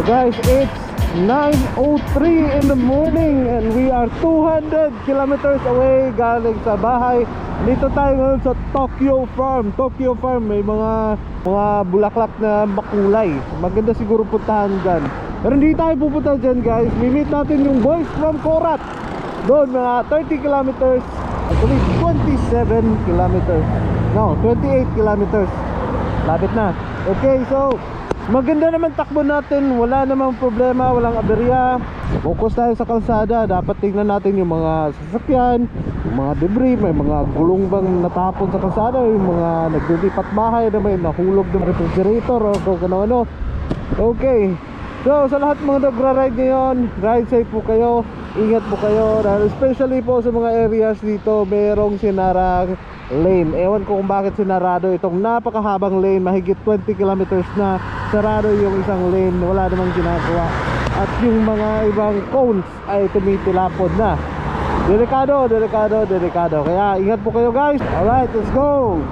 Guys, it's 9:03 in the morning and we are 200 kilometers away galing sa bahay. Dito tayo ngayon sa Tokyo Farm. Tokyo Farm, may mga bulaklak na makulay. Maganda siguro puntahan dyan. Pero hindi tayo pupunta dyan, guys. Meet natin yung boys from Korat. Doon mga 30 kilometers, actually 27 kilometers. No, 28 kilometers. Lapit na. Okay, so maganda naman takbo natin, wala namang problema, walang aberya. Focus tayo sa kalsada. Dapat tingnan natin yung mga sasakyan, yung mga debris, may mga gulong bang natapon sa kalsada, yung mga naglilipat bahay na may nahulog ng refrigerator o kung ano-ano. Okay, so sa lahat mga nagra-ride ngayon, ride safe po kayo, ingat po kayo, dahil especially po sa mga areas dito merong sinarang lane. Ewan ko kung bakit sinarado itong napakahabang lane, mahigit 20 kilometers na sarado yung isang lane, wala namang ginagawa. At yung mga ibang cones ay tumitilapod na. Delikado. Kaya ingat po kayo, guys. Alright, let's go.